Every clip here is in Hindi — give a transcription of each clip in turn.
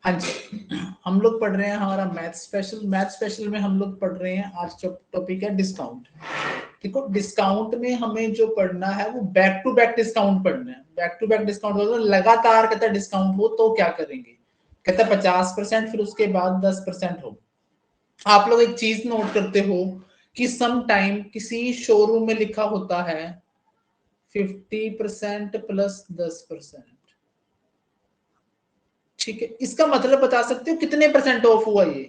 हाँ जी, हम लोग पढ़ रहे हैं हमारा मैथ स्पेशल में हम लोग पढ़ रहे हैं। आज जो टॉपिक है डिस्काउंट। देखो डिस्काउंट में हमें जो पढ़ना है वो बैक टू बैक डिस्काउंट पढ़ना है। बैक टू बैक डिस्काउंट मतलब लगातार कहता है डिस्काउंट हो तो क्या करेंगे, कहता है 50%, फिर उसके बाद 10% हो। आप लोग एक चीज नोट करते हो कि सम टाइम किसी शोरूम में लिखा होता है 50% प्लस 10%। ठीक है, इसका मतलब बता सकते हो कितने परसेंट ऑफ हुआ ये?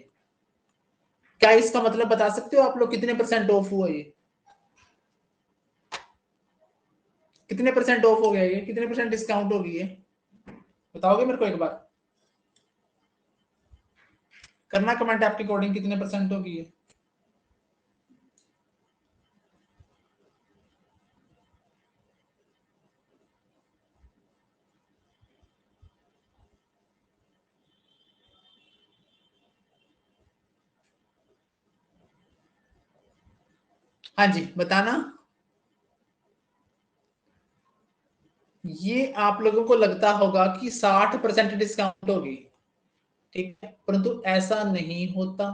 क्या इसका मतलब बता सकते हो आप लोग कितने परसेंट ऑफ हुआ ये? कितने परसेंट ऑफ हो गया ये? कितने परसेंट डिस्काउंट हो गई है? बताओगे मेरे को एक बार? करना कमेंट आपके अकॉर्डिंग कितने परसेंट हो गई है? हाँ जी बताना। ये आप लोगों को लगता होगा कि 60% डिस्काउंट होगी, ठीक है, परंतु ऐसा नहीं होता।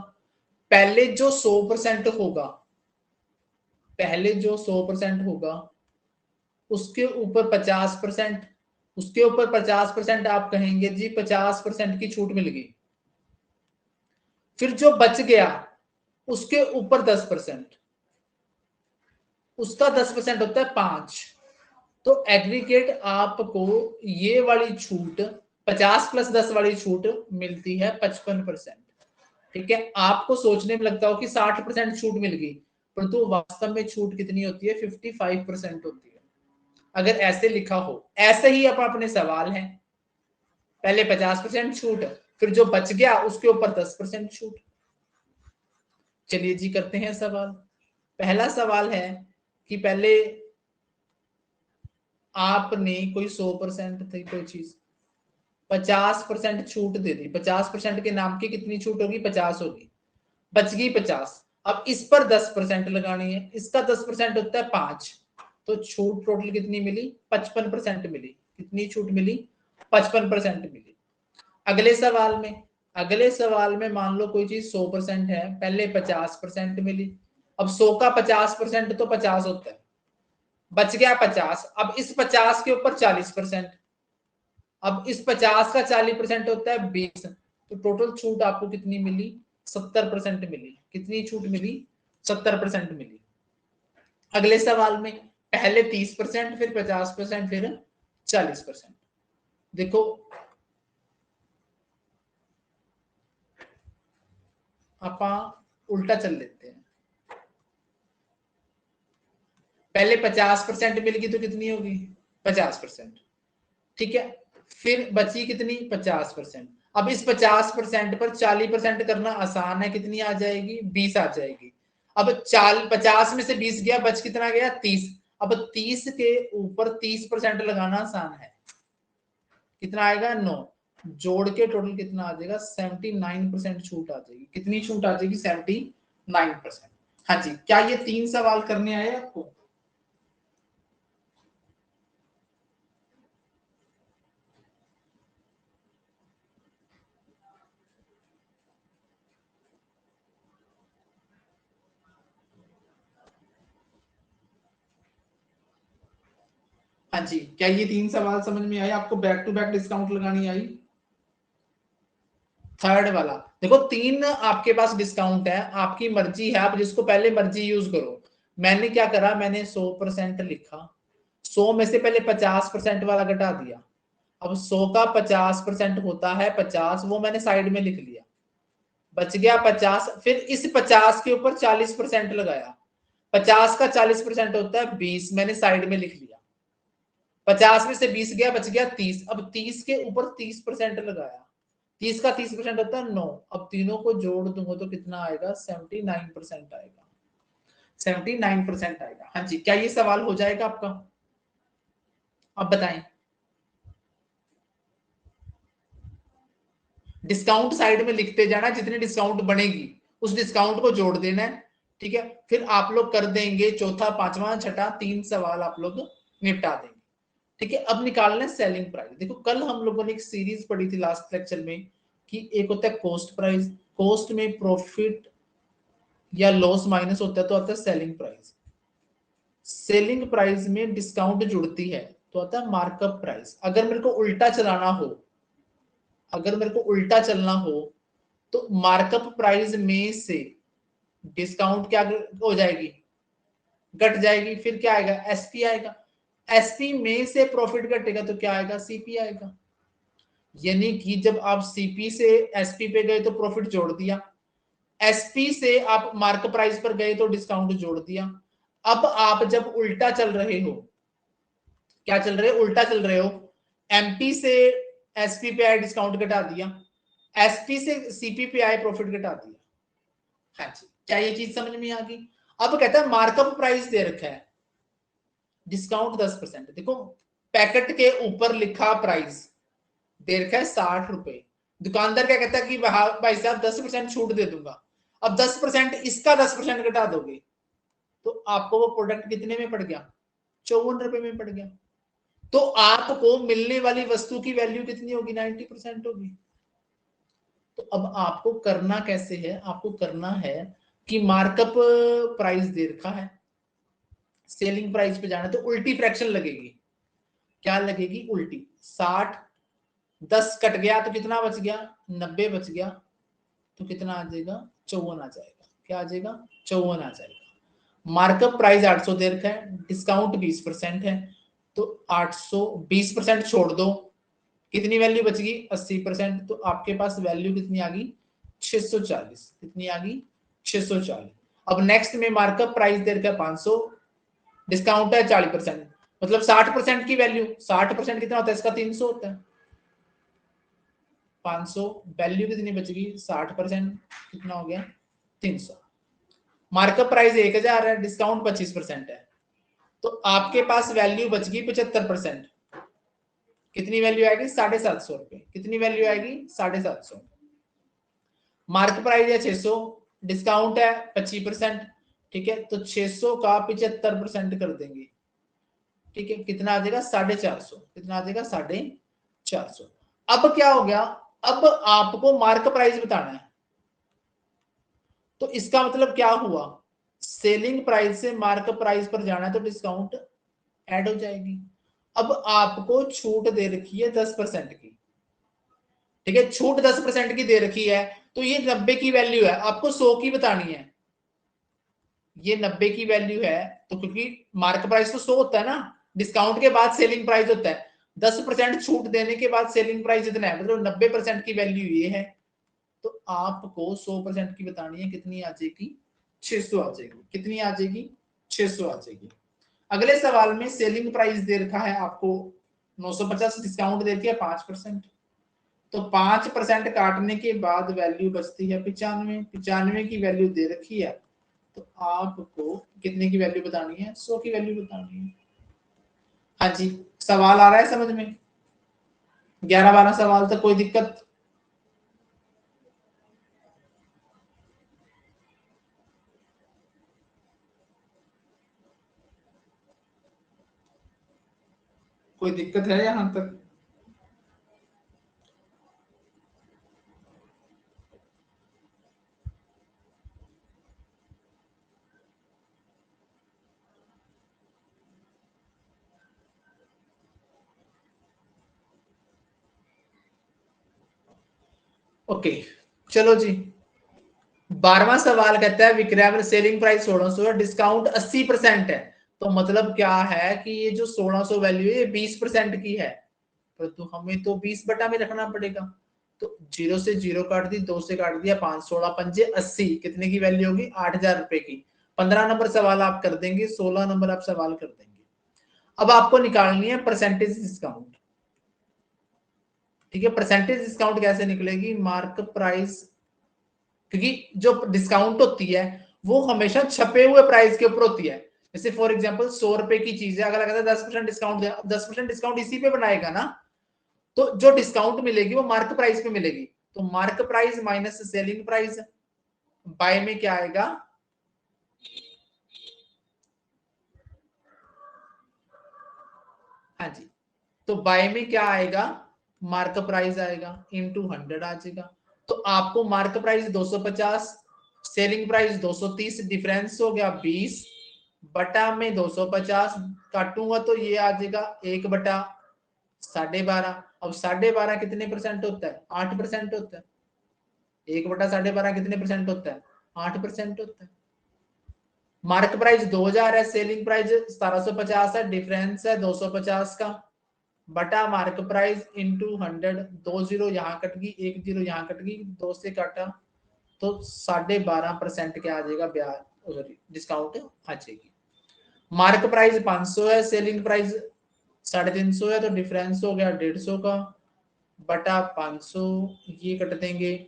पहले जो 100% होगा, पहले जो 100% होगा उसके ऊपर 50%, उसके ऊपर 50% आप कहेंगे जी 50% की छूट मिल गई। फिर जो बच गया उसके ऊपर 10%, उसका 10% होता है 5। तो एग्रीगेट आपको ये वाली छूट 50+10 वाली छूट मिलती है 55%। ठीक है, आपको सोचने में लगता हो कि 60% छूट मिल गई, परंतु तो वास्तव में छूट कितनी होती है? 55% होती है। अगर ऐसे लिखा हो, ऐसे ही अपने सवाल है, पहले 50% छूट, फिर जो बच गया उसके ऊपर 10% छूट। चलिए जी करते हैं सवाल। पहला सवाल है कि पहले आपने कोई 100% थी कोई चीज, 50% छूट दे दी। 50% के नाम की कितनी छूट होगी? 50 होगी, बच गई 50। अब इस पर 10% लगानी है, इसका 10% होता है 5। तो छूट टोटल कितनी मिली? 55% मिली। कितनी छूट मिली? 55% मिली। अगले सवाल में, अगले सवाल में मान लो कोई चीज 100% है, पहले 50% मिली। अब 100 का 50% तो 50 होता है, बच गया 50। अब इस 50 के ऊपर 40%, अब इस 50 का 40% होता है 20। तो टोटल छूट आपको कितनी मिली? 70% मिली। कितनी छूट मिली? 70% मिली। अगले सवाल में पहले 30%, फिर 50%, फिर 40%। देखो आप उल्टा चल लेते हैं। पहले 50% मिल गई तो कितनी होगी? 50%। ठीक है, फिर बची कितनी? 50%। अब इस 50% पर 40% करना आसान है, कितनी आ जाएगी? 20 आ जाएगी। अब 50 में से 20 गया, बच कितना गया? 30। अब 30 के ऊपर 30% लगाना आसान है, कितना आएगा? 9। जोड़ के टोटल कितना आ जाएगा? 79% छूट आ जाएगी। कितनी छूट आ जाएगी? 79%। हाँ जी, क्या ये 3 सवाल करने आए आपको? हाँ जी, क्या ये 3 सवाल समझ में आए आपको? बैक टू बैक डिस्काउंट लगानी आई। थर्ड वाला देखो, 3 आपके पास डिस्काउंट है, आपकी मर्जी है, आप जिसको पहले मर्जी यूज करो। मैंने क्या करा, मैंने 100% लिखा, 100 में से पहले 50% वाला घटा दिया। अब 100 का 50% होता है 50, वो मैंने साइड में लिख लिया, बच गया 50। फिर इस 50 के ऊपर 40% लगाया, 50 का 40% होता है 20, मैंने साइड में लिख लिया। 50 में से 20 गया, बच गया 30। अब 30 के ऊपर 30% लगाया, 30 का 30% होता है 9। अब तीनों को जोड़ दूंगा तो कितना आएगा? 79% आएगा। 79% आएगा। हाँ जी, क्या ये सवाल हो जाएगा आपका? अब बताएं। डिस्काउंट साइड में लिखते जाना, जितनी डिस्काउंट बनेगी उस डिस्काउंट को जोड़ देना है। ठीक है, फिर आप लोग कर देंगे चौथा, पांचवा, छठा, 3 सवाल आप लोग निपटा देंगे। ठीक है, अब निकालना है सेलिंग प्राइस। देखो कल हम लोगों ने एक सीरीज पढ़ी थी लास्ट लेक्चर में कि एक होता है कॉस्ट प्राइस, कॉस्ट में प्रॉफिट या लॉस माइनस होता है तो आता है सेलिंग प्राइस, सेलिंग प्राइस में डिस्काउंट जुड़ती है तो आता है मार्कअप प्राइस। अगर मेरे को उल्टा चलाना हो, अगर मेरे को उल्टा चलना हो तो मार्कअप प्राइस में से डिस्काउंट क्या हो जाएगी, घट जाएगी, फिर क्या आएगा, एसपी आएगा, एसपी में से प्रॉफिट घटेगा तो क्या आएगा, सीपी आएगा। यानी कि जब आप सीपी से एसपी पे गए तो प्रॉफिट जोड़ दिया, एसपी से आप मार्क प्राइस पर गए तो डिस्काउंट जोड़ दिया। अब आप जब उल्टा चल रहे हो, क्या चल रहे हो, उल्टा चल रहे हो, एमपी से एसपी पे आए डिस्काउंट घटा दिया, एसपी से सीपी पे आए प्रॉफिट घटा दिया। हाँ जी, क्या ये चीज समझ में आ गई? अब कहता है मार्कअप प्राइस दे रखा है, डिस्काउंट 10%। देखो पैकेट के ऊपर लिखा प्राइस दे रखा है 60 रुपए, दुकानदार क्या कहता है कि भाई साहब 10% छूट दे दूंगा। अब 10% इसका 10% घटा दोगे तो आपको वो प्रोडक्ट कितने में पड़ गया, 54 रुपए में पड़ गया। तो आपको मिलने वाली वस्तु की वैल्यू कितनी होगी, 90% होगी। तो अब आपको करना कैसे है, आपको करना है कि मार्कअप प्राइस दे रखा है, सेलिंग प्राइस पे जाना है तो उल्टी फ्रैक्शन लगेगी। क्या लगेगी, उल्टी। 60 10 कट गया तो कितना बच गया, 90 बच गया तो कितना आ जाएगा, 54 आ जाएगा। क्या आ जाएगा, 54 आ जाएगा। मार्कअप प्राइस 800 दे रखा है, डिस्काउंट 20% है तो 800 20% छोड़ दो, कितनी वैल्यू बच गई, 80%। तो आपके पास वैल्यू कितनी आ गई, 640। कितनी आ गई, 640। अब नेक्स्ट में मार्कअप प्राइस दे रखा है 500, डिस्काउंट है 40%, मतलब 60% की वैल्यू, 60% कितना होता है इसका, 300 होता है। 500 वैल्यू कितनी बच गई, 60%, कितना हो गया, 300। मार्कअप प्राइस 1000 है, डिस्काउंट 25% है तो आपके पास वैल्यू बच गई 75%। कितनी वैल्यू आएगी, 750 रुपए। कितनी वैल्यू आएगी, 750। मार्क प्राइस है 600, डिस्काउंट है 25%, ठीक है, तो 600 का 75% कर देंगे, ठीक है, कितना आ जाएगा, 450। कितना आ जाएगा, 450। अब क्या हो गया, अब आपको मार्क प्राइस बताना है तो इसका मतलब क्या हुआ, सेलिंग प्राइस से मार्क प्राइस पर जाना है तो डिस्काउंट ऐड हो जाएगी। अब आपको छूट दे रखी है 10% की, ठीक है, छूट 10% की दे रखी है तो ये 90 की वैल्यू है, आपको 100 की बतानी है। ये 90 की वैल्यू है तो क्योंकि मार्क प्राइस तो 100 होता है ना, डिस्काउंट के बाद सेलिंग प्राइस होता है, 10% छूट देने के बाद सेलिंग प्राइस इतना है, मतलब 90% की वैल्यू ये है तो आपको 100% की बतानी है, कितनी आ जाएगी, 600 आ जाएगी। कितनी आ जाएगी, 600 आ जाएगी। अगले सवाल में सेलिंग प्राइस दे रखा है आपको 950, डिस्काउंट दे दिया 5%, तो 5% काटने के बाद वैल्यू बचती है 95। 95 की वैल्यू दे रखी है तो आपको कितने की वैल्यू बतानी है, 100 की वैल्यू बतानी है। हाँ जी, सवाल आ रहा है समझ में, 11-12 सवाल तक कोई दिक्कत, कोई दिक्कत है यहां तक? ओके, चलो जी। 12वां सवाल कहता है विक्रय सेलिंग प्राइस 1600 है, डिस्काउंट 80% है, तो मतलब क्या है कि ये जो 1600 वैल्यू है ये 20% की है, परंतु हमें तो 20 बटा में रखना पड़ेगा। तो 0 से 0 काट दी, 2 से काट दिया, 5 16 पंजे 80, कितने की वैल्यू होगी, 8000 रुपए की। 15 नंबर सवाल आप कर देंगे, 16 नंबर आप सवाल कर देंगे। अब आपको निकालनी है परसेंटेज डिस्काउंट, ठीक है। परसेंटेज डिस्काउंट कैसे निकलेगी, मार्क प्राइस, क्योंकि जो डिस्काउंट होती है वो हमेशा छपे हुए प्राइस के ऊपर होती है। जैसे फॉर एग्जांपल 100 रुपए की चीज है, अगर कहता है 10% डिस्काउंट, 10% डिस्काउंट इसी पे बनाएगा ना, तो जो डिस्काउंट मिलेगी वो मार्क प्राइस पे मिलेगी। तो mark price minus selling price, by में क्या आएगा, हाँ जी, तो बाय में क्या आएगा, मार्क प्राइस आएगा इनटू 100 आ जाएगा। तो आपको mark price 250, selling price 230, difference हो गया 20 बटा में 250 काटूंगा तो ये आ जाएगा 1/12.5। अब 12.5 कितने परसेंट होता है? 8% होता है। 1/12.5 कितने परसेंट होता है? 8% होता है। मार्क प्राइस 2000 है, सेलिंग प्राइस 1750 है, डिफरेंस है 250 का बटा मार्क प्राइस इंटू 100। 2 जीरो यहाँ कट गई, 1 जीरो यहाँ कट गई, 2 से काटा तो 12.5% क्या आ जाएगा? ब्याज डिस्काउंट आ जाएगी। मार्क प्राइस 500 है, सेलिंग प्राइस 350 है, तो डिफरेंस हो गया 150 का बटा 500। ये कट देंगे,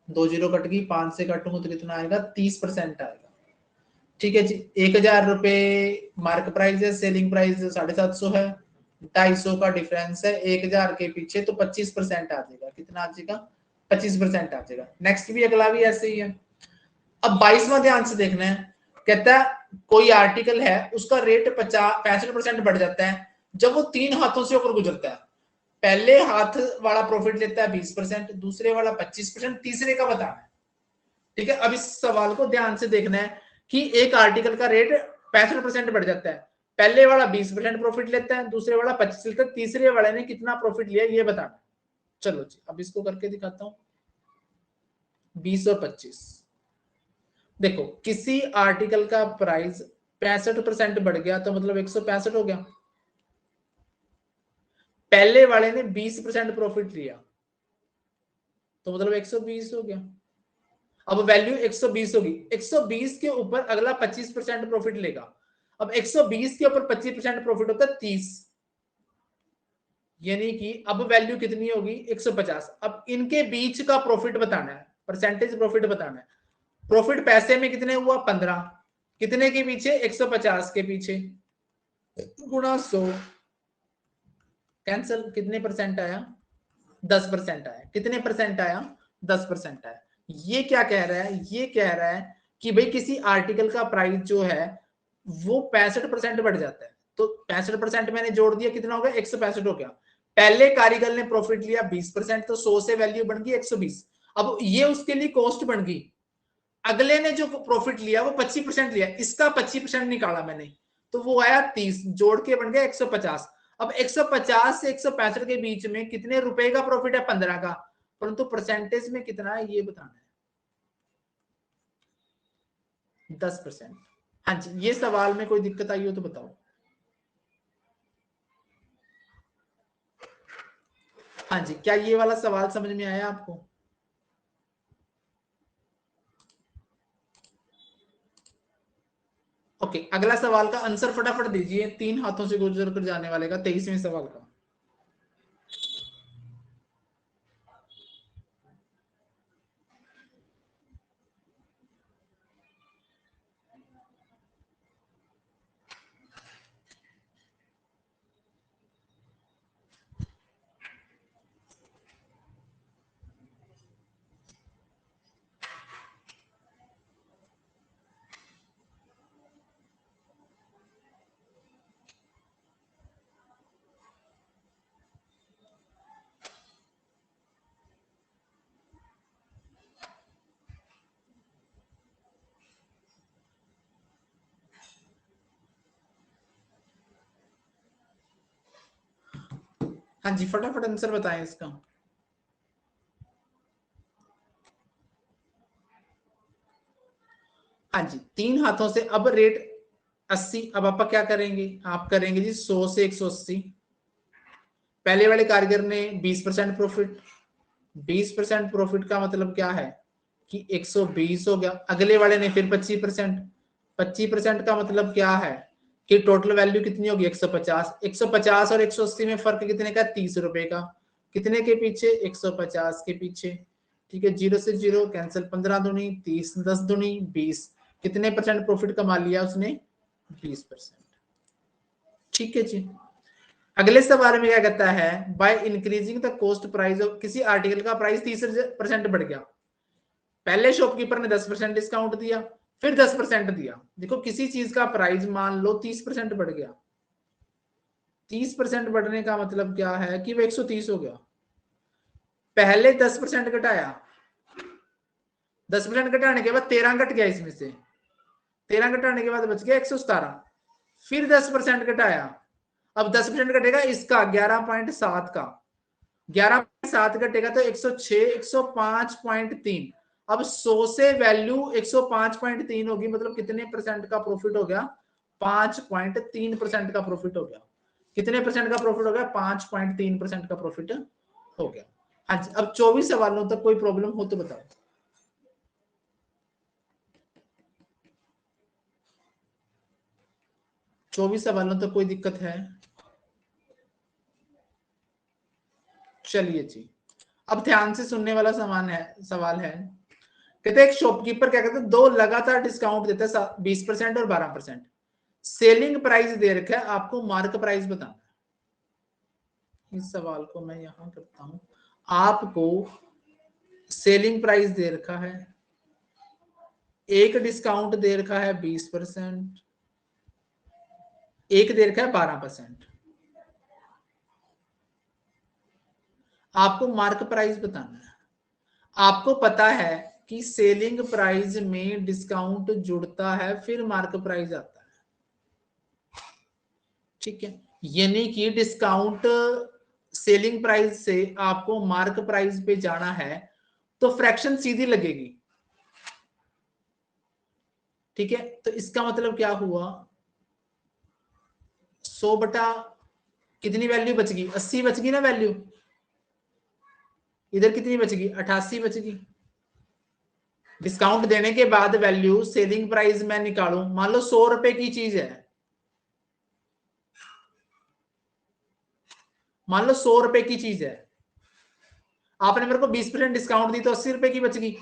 2 जीरो कट गई, 5 से काटूंगा तो कितना आएगा? 30% आएगा। ठीक है जी। 1000 रुपए मार्क प्राइस है, सेलिंग प्राइस 750 है, 250 का डिफरेंस है 1000 के पीछे, तो 25% आ जाएगा। कितना आ जाएगा? 25% आ जाएगा। नेक्स्ट भी अगला भी ऐसे ही है। अब 22वां ध्यान से देखना है। कहता है कोई आर्टिकल है, उसका रेट 65% बढ़ जाता है जब वो 3 हाथों से होकर गुजरता है। पहले हाथ वाला प्रॉफिट लेता है 20%, दूसरे वाला 25%, तीसरे का बताना है। ठीक है। अब इस सवाल को ध्यान से देखना है कि एक आर्टिकल का रेट 65% बढ़ जाता है, पहले वाला 20% प्रॉफिट लेता है, दूसरे वाला 25 लेता है, तीसरे वाले ने कितना प्रॉफिट लिया ये बताना। चलो जी, अब इसको करके दिखाता हूं। 20 और 25, देखो किसी आर्टिकल का प्राइस 65% बढ़ गया तो मतलब 165 हो गया। पहले वाले ने 20% प्रॉफिट लिया तो मतलब 120 हो गया। अब वैल्यू 120 होगी, 120 के ऊपर अगला 25% प्रॉफिट लेगा। अब 120 के ऊपर 25% प्रॉफिट होता है 30, यानी कि अब वैल्यू कितनी होगी? 150। अब इनके बीच का प्रॉफिट बताना है, परसेंटेज प्रॉफिट बताना है। प्रॉफिट पैसे में कितने हुआ? 15, कितने के पीछे? 150 के पीछे, गुणा 100, कैंसल, कितने परसेंट आया? 10% आया। कितने परसेंट आया? 10% आया। ये क्या कह रहा है? ये कह रहा है कि भाई किसी आर्टिकल का प्राइस जो है वो 65% बढ़ जाता है, तो 65% मैंने जोड़ दिया, कितना हो गया? 165 हो गया। पहले कारीगर ने प्रॉफिट लिया 20%, तो 100 से वैल्यू बन गई 120। अब ये उसके लिए कॉस्ट बन गई। अगले ने जो प्रॉफिट लिया वो 25% लिया, इसका 25% निकाला मैंने, तो वो आया 30, जोड़ के बन गया 150। अब 150 से 165 के बीच में कितने रुपए का प्रॉफिट है? 15 का, परंतु परसेंटेज में कितना है ये बताना है। 10%। हाँ जी, ये सवाल में कोई दिक्कत आई हो तो बताओ। हाँ जी, क्या ये वाला सवाल समझ में आया आपको? ओके, अगला सवाल का आंसर फटाफट दीजिए, 3 हाथों से गुजर कर जाने वाले का, 23वें सवाल का। हाँ जी, फटाफट आंसर बताएं इसका। हाँ जी, 3 हाथों से। अब रेट 80, अब आप क्या करेंगे? आप करेंगे जी 100 से 180। पहले वाले कारीगर ने 20% प्रॉफिट, 20% प्रॉफिट का मतलब क्या है कि 120 हो गया। अगले वाले ने फिर 25%, 25% का मतलब क्या है कि टोटल वैल्यू कितनी होगी? 150। 150 और 180 में फर्क कितने का? 30 रुपए का। कितने के पीछे? 150 के पीछे। ठीक है, 0 से 0 कैंसिल, 15 दूनी 30, 10 दूनी 20। कितने परसेंट प्रॉफिट कमा लिया उसने? 20%। ठीक है जी। अगले सवाल में क्या कहता है? By increasing the cost price of, किसी आर्टिकल का प्राइस 30% बढ़ गया, पहले शॉपकीपर ने 10% डिस्काउंट दिया, फिर 10% दिया। देखो किसी चीज का प्राइस मान लो 30% बढ़ गया, 30% बढ़ने का मतलब क्या है कि वो 130 हो गया। पहले 10% घटाया, 10% घटाने के बाद 13 घट गया, इसमें से 13 घटाने के बाद बच गया 117, फिर 10% घटाया, अब 10% घटेगा इसका 11.7 का, 11.7 घटेगा तो 106, 105.3। अब 100 से वैल्यू 105.3 होगी, मतलब कितने परसेंट का प्रॉफिट हो गया? 5.3% का प्रॉफिट हो गया। कितने परसेंट का प्रॉफिट हो गया? 5.3% का प्रॉफिट हो गया। हाँ जी, अब 24 सवालों तक कोई प्रॉब्लम हो तो बताओ। चौबीस सवालों तक कोई दिक्कत है? चलिए जी, अब ध्यान से सुनने वाला सवाल है। कहते एक शॉपकीपर क्या कहते हैं, दो लगातार डिस्काउंट देता है 20% और 12%। सेलिंग प्राइस दे रखा है, आपको मार्क प्राइस बताना है। इस सवाल को मैं यहां करता हूं। आपको सेलिंग प्राइस दे रखा है, एक डिस्काउंट दे रखा है 20%, एक दे रखा है 12%। आपको मार्क प्राइस बताना है। आपको पता है कि सेलिंग प्राइस में डिस्काउंट जुड़ता है, फिर मार्क प्राइस आता है। ठीक है, यानी कि डिस्काउंट सेलिंग प्राइस से आपको मार्क प्राइस पे जाना है तो फ्रैक्शन सीधी लगेगी। ठीक है, तो इसका मतलब क्या हुआ, 100 बटा कितनी वैल्यू बचगी? 80 बचगी ना वैल्यू। इधर कितनी बचगी? 88 बचगी। डिस्काउंट देने के बाद वैल्यू सेलिंग प्राइस में निकालूं, मान लो 100 रुपए की चीज है, मान लो 100 रुपए की चीज है, आपने मेरे को 20% डिस्काउंट दी तो 80 रुपए की बचगी,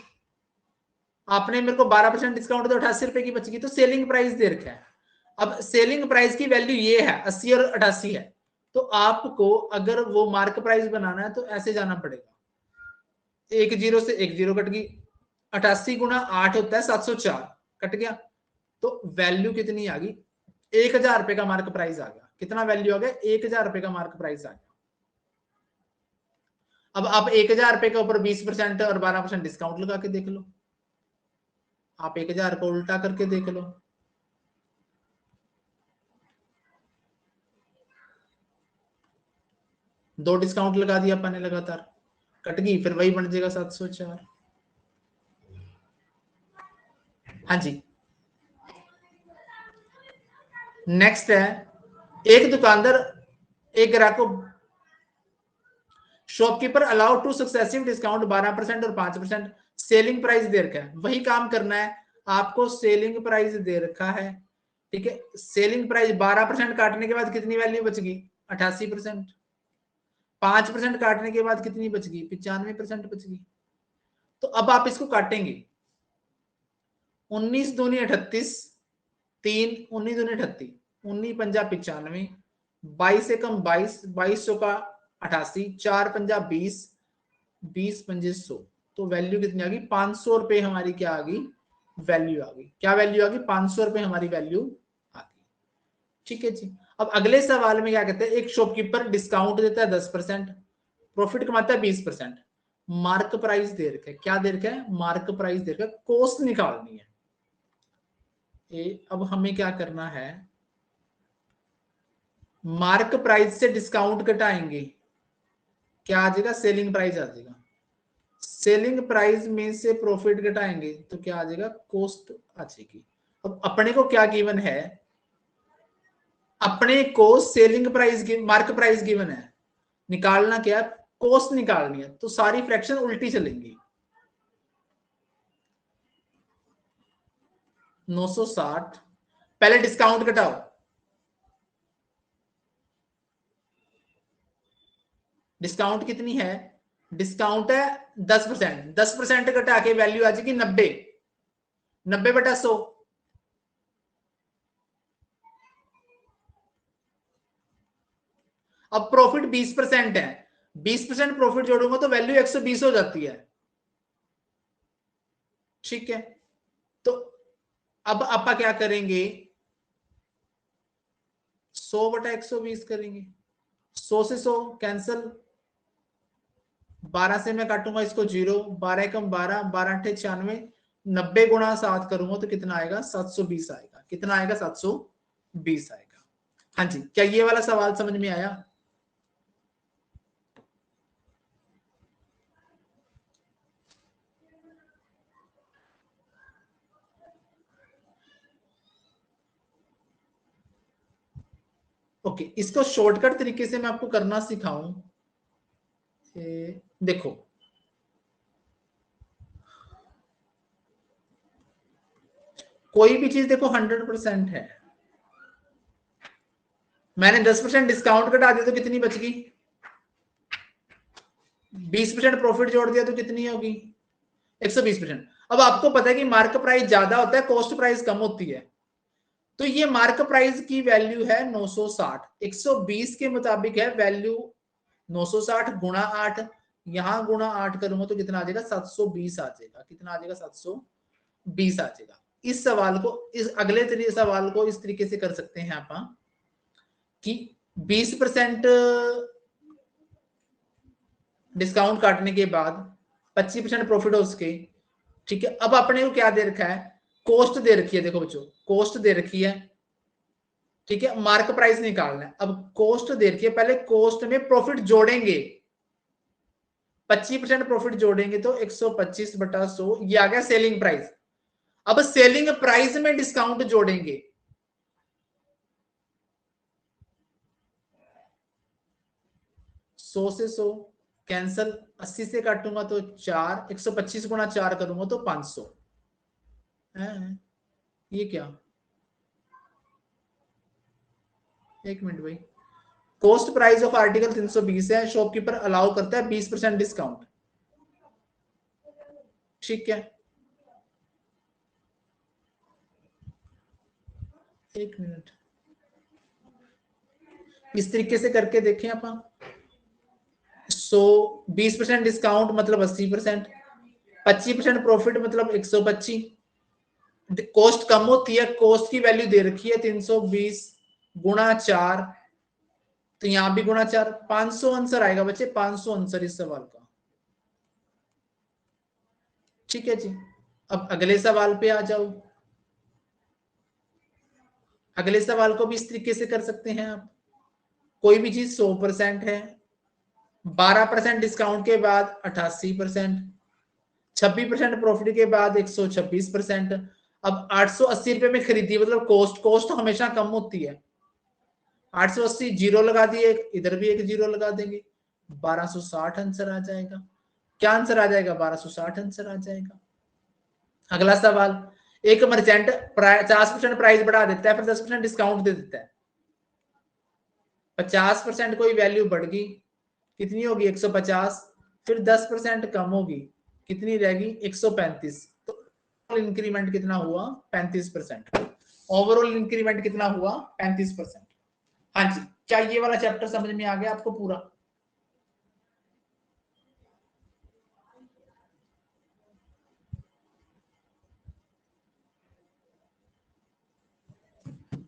आपने मेरे को 12% डिस्काउंट तो 88 रुपए की बचगी। तो सेलिंग प्राइस दे रखा है। अब सेलिंग प्राइस की वैल्यू ये है, 80 और 88 है, तो आपको अगर वो मार्क प्राइस बनाना है तो ऐसे जाना पड़ेगा, एक जीरो से एक जीरो कट गई, 88 गुना 8 होता है 704, कट गया, तो वैल्यू कितनी आ गई? 1000 रुपए का मार्क प्राइस आ गया। कितना वैल्यू आ गया? 1000 रुपए का मार्क प्राइस आ गया। अब आप 1000 रुपए के ऊपर 20% और 12% डिस्काउंट लगा के देख लो, आप 1000 को उल्टा करके देख लो, दो डिस्काउंट लगा दिया अपन ने लगातार, कट गई, फिर वही बन जाएगा 704। हाँ जी, नेक्स्ट है, एक दुकानदार एक ग्राहक को, shopkeeper allow two successive discount 12% और 5%, सेलिंग प्राइस दे रखा है, वही काम करना है आपको। सेलिंग प्राइस दे रखा है, ठीक है, सेलिंग प्राइस 12% काटने के बाद कितनी वैल्यू बचगी? 88%। 5% काटने के बाद कितनी बचगी? 95% बचगी। तो अब आप इसको काटेंगे, 19 दूनी 38, 3 19 दूनी 38, 19 पंजा 95, 22 से कम 22, 2200 का 88, 4 पंजा 20, 20 पंजे 100, तो वैल्यू कितनी आ गई? 500 रुपए हमारी क्या आ गई? वैल्यू आ गई। क्या वैल्यू आ गई? 500 रुपए हमारी वैल्यू आ गई। ठीक है जी, अब अगले सवाल में क्या कहते हैं, एक शॉपकीपर डिस्काउंट देता है 10%, प्रॉफिट कमाता है 20%, मार्क प्राइस दे रखा है, क्या दे रखा है? मार्क प्राइस दे रखा है, कॉस्ट निकालनी है। अब हमें क्या करना है, मार्क प्राइस से डिस्काउंट घटाएंगे, क्या आ जाएगा? सेलिंग प्राइस आ जाएगा। सेलिंग प्राइस में से प्रॉफिट घटाएंगे तो क्या आ जाएगा? कॉस्ट आ जाएगी। अब अपने को क्या गिवन है? अपने को selling price mark price given है, निकालना क्या? कॉस्ट निकालनी है, तो सारी फ्रैक्शन उल्टी चलेंगी। 960, पहले डिस्काउंट घटाओ, डिस्काउंट कितनी है? डिस्काउंट है 10%, 10% घटा के वैल्यू आ जाएगी 90, 90 बटा 100। अब प्रॉफिट 20% है, 20% प्रॉफिट जोड़ूंगा तो वैल्यू 120 हो जाती है। ठीक है, तो अब आप क्या करेंगे? 100 बटा 120 करेंगे, 100 से 100 कैंसल, 12 से मैं काटूंगा इसको 0, 12 एकम 12, 12 अट्ठे 96, 90 गुणा 7 करूंगा तो कितना आएगा? 720 आएगा। कितना आएगा? 720 आएगा। हाँ जी, क्या ये वाला सवाल समझ में आया? ओके, इसको शॉर्टकट तरीके से मैं आपको करना सिखाऊं। देखो, कोई भी चीज देखो 100% है, मैंने 10% डिस्काउंट घटा दिया तो कितनी बच गई? 20% प्रॉफिट जोड़ दिया तो कितनी होगी? 120%। अब आपको पता है कि मार्क प्राइस ज्यादा होता है, कॉस्ट प्राइस कम होती है, तो ये मार्क प्राइस की वैल्यू है 960। 120 के मुताबिक है वैल्यू 960 गुणा 8, यहां गुणा 8 करूंगा तो कितना आ जाएगा? 720 आ जाएगा। कितना आ जाएगा? 720 आ जाएगा। इस सवाल को, इस अगले सवाल को इस तरीके से कर सकते हैं आप कि 20% डिस्काउंट काटने के बाद 25% प्रॉफिट हो उसके, ठीक है। अब अपने को क्या दे रखा है? कॉस्ट दे रखी है। देखो बच्चों, कॉस्ट दे रखी है, ठीक है। मार्क प्राइस निकालना है। अब कॉस्ट दे रखी है, पहले कॉस्ट में प्रॉफिट जोड़ेंगे, 25% प्रॉफिट जोड़ेंगे तो 125/100, ये आ गया सेलिंग प्राइस। अब सेलिंग प्राइस में डिस्काउंट जोड़ेंगे, सौ से 100 कैंसल, 80 से काटूंगा तो 4, 125 गुणा 4 करूंगा तो 500 है। ये क्या? एक मिनट भाई, कॉस्ट प्राइस ऑफ आर्टिकल 320 है, शॉपकीपर अलाउ करता है 20% डिस्काउंट, ठीक है। एक मिनट, इस तरीके से करके देखें अपन। 20% डिस्काउंट मतलब 80%, 25% प्रॉफिट मतलब 125, कॉस्ट कम होती है, कॉस्ट की वैल्यू दे रखी है 320 गुणा 4, तो यहां भी गुणा 4, 500 आंसर आएगा बच्चे, 500 आंसर इस सवाल का, ठीक है जी। अब अगले सवाल पे आ जाओ। अगले सवाल को भी इस तरीके से कर सकते हैं आप। कोई भी चीज 100% है, 12% डिस्काउंट के बाद 88%, 26% प्रॉफिट के बाद 126%। अब 880 रुपए में खरीदी, मतलब कॉस्ट हमेशा कम होती है। 880 जीरो लगा दिए, इधर भी एक जीरो लगा देंगे, 1260 आंसर आ जाएगा। क्या आंसर आ जाएगा? 1260 आंसर आ जाएगा। अगला सवाल, एक मर्चेंट 50% प्राइस बढ़ा देता है, फिर 10% डिस्काउंट दे देता है। 50% कोई वैल्यू बढ़ गई, कितनी होगी? 150, फिर 10% कम होगी, कितनी रहेगी? 135। तो इंक्रीमेंट कितना हुआ? 35%। ओवरऑल इंक्रीमेंट कितना हुआ? 35%। हाँ जी, क्या ये वाला चैप्टर समझ में आ गया आपको पूरा?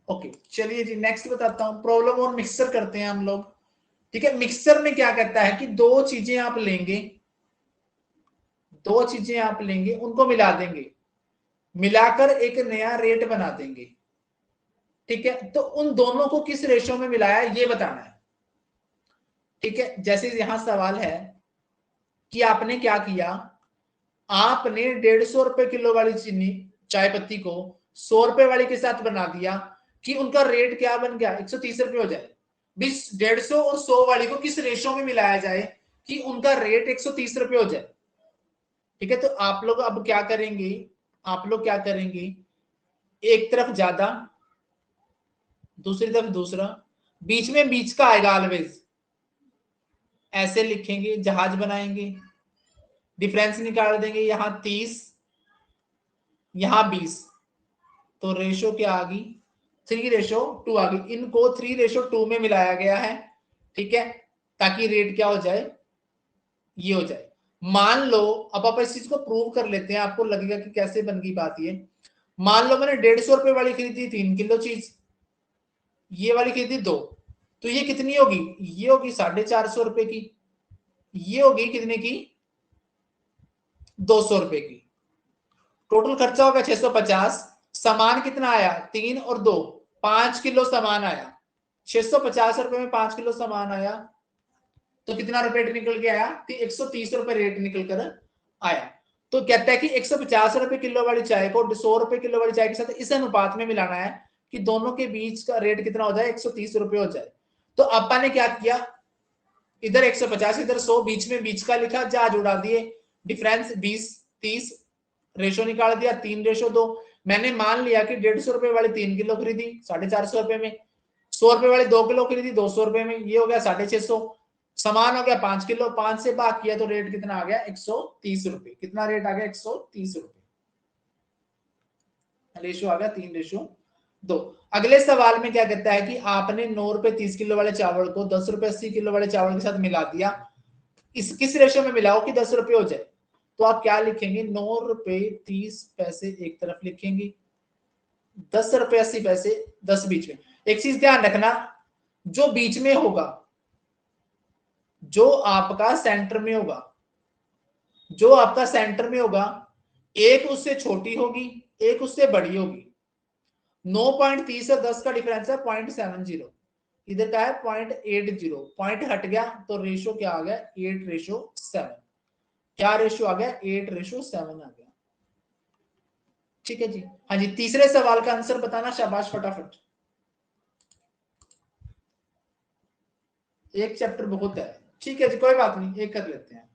ओके, चलिए जी नेक्स्ट बताता हूं। प्रॉब्लम और मिक्सर करते हैं हम लोग, ठीक है। मिक्सर में क्या कहता है कि दो चीजें आप लेंगे, दो चीजें आप लेंगे, उनको मिला देंगे, मिलाकर एक नया रेट बना देंगे, ठीक है। तो उन दोनों को किस रेशो में मिलाया ये बताना है, ठीक है। जैसे यहां सवाल है कि आपने क्या किया, आपने 150 रुपए किलो वाली चीनी चाय पत्ती को 100 रुपए वाली के साथ बना दिया, कि उनका रेट क्या बन गया? 130 रुपए हो जाए। 150 और 100 वाली को किस रेशो में मिलाया जाए कि उनका रेट 130 रुपए हो जाए, ठीक है। तो आप लोग अब क्या करेंगे, आप लोग क्या करेंगे, एक तरफ ज्यादा, दूसरी तरफ दूसरा, बीच में बीच का आएगा ऑलवेज, ऐसे लिखेंगे, जहाज बनाएंगे, डिफरेंस निकाल देंगे, यहां 30, यहां 20, तो रेशो क्या आ गई? 3:2 आ गई। इनको 3:2 में मिलाया गया है, ठीक है, ताकि रेट क्या हो जाए? ये हो जाए। मान लो, अब आप इस चीज को प्रूव कर लेते हैं, आपको लगेगा कि कैसे बन गई बात ये। मान लो मैंने 150 रुपए वाली खरीदी 3 किलो चीज, ये वाली खरीदी 2, तो ये कितनी होगी? ये होगी 450 रुपए की, ये होगी कितने की, 200 रुपए की। टोटल खर्चा होगा 650। सामान कितना आया, 3 और 2, 5 किलो सामान आया। 650 रुपए में 5 किलो सामान आया तो कितना रुपए निकल के आया, 130 रुपए रेट निकल कर आया। तो कहता है कि 150 रुपए किलो वाली चाय को 100 रुपए किलो वाली चाय के साथ इस अनुपात में मिलाना है कि दोनों के बीच का रेट कितना हो जाए, 130 रुपए हो जाए। तो आपा ने क्या किया, इधर 150 इधर 100, बीच का लिखा, जहाज उड़ा दिए, डिफरेंस 20-30 रेशो निकाल दिया, 3:2। मैंने मान लिया कि 150 रुपए वाली 3 किलो खरीदी 450 रुपए में, 100 रुपए वाली 2 किलो खरीदी 200 रुपए में, ये हो गया 650। सामान हो गया 5 किलो, 5 से भाग किया तो रेट कितना आ गया, 130 रुपए। कितना रेट आ गया, 130 रुपए। रेशो आ गया 3:2। अगले सवाल में क्या कहता है कि आपने 9 रुपए 30 किलो वाले चावल को 10 रुपए 80 किलो वाले चावल के साथ मिला दिया। इस किस रेशो में मिलाओ कि 10 रुपए हो जाए। तो आप क्या लिखेंगे, 9 रुपए 30 पैसे एक तरफ लिखेंगे, 10 रुपए 80 पैसे 10 बीच में। एक चीज ध्यान रखना, जो बीच में होगा, जो आपका सेंटर में होगा, जो आपका सेंटर में होगा, एक उससे छोटी होगी, एक उससे बड़ी होगी। 9.30 और 10 का डिफरेंस है 0.70, इधर का है 0.80, पॉइंट हट गया तो रेशो क्या आ गया, 8:7। क्या रेशो आ गया, 8:7 आ गया। ठीक है जी, हाँ जी, तीसरे सवाल का आंसर बताना, शाबाश फटाफट। एक चैप्टर बहुत है, ठीक है जी, कोई बात नहीं, एक कर लेते हैं।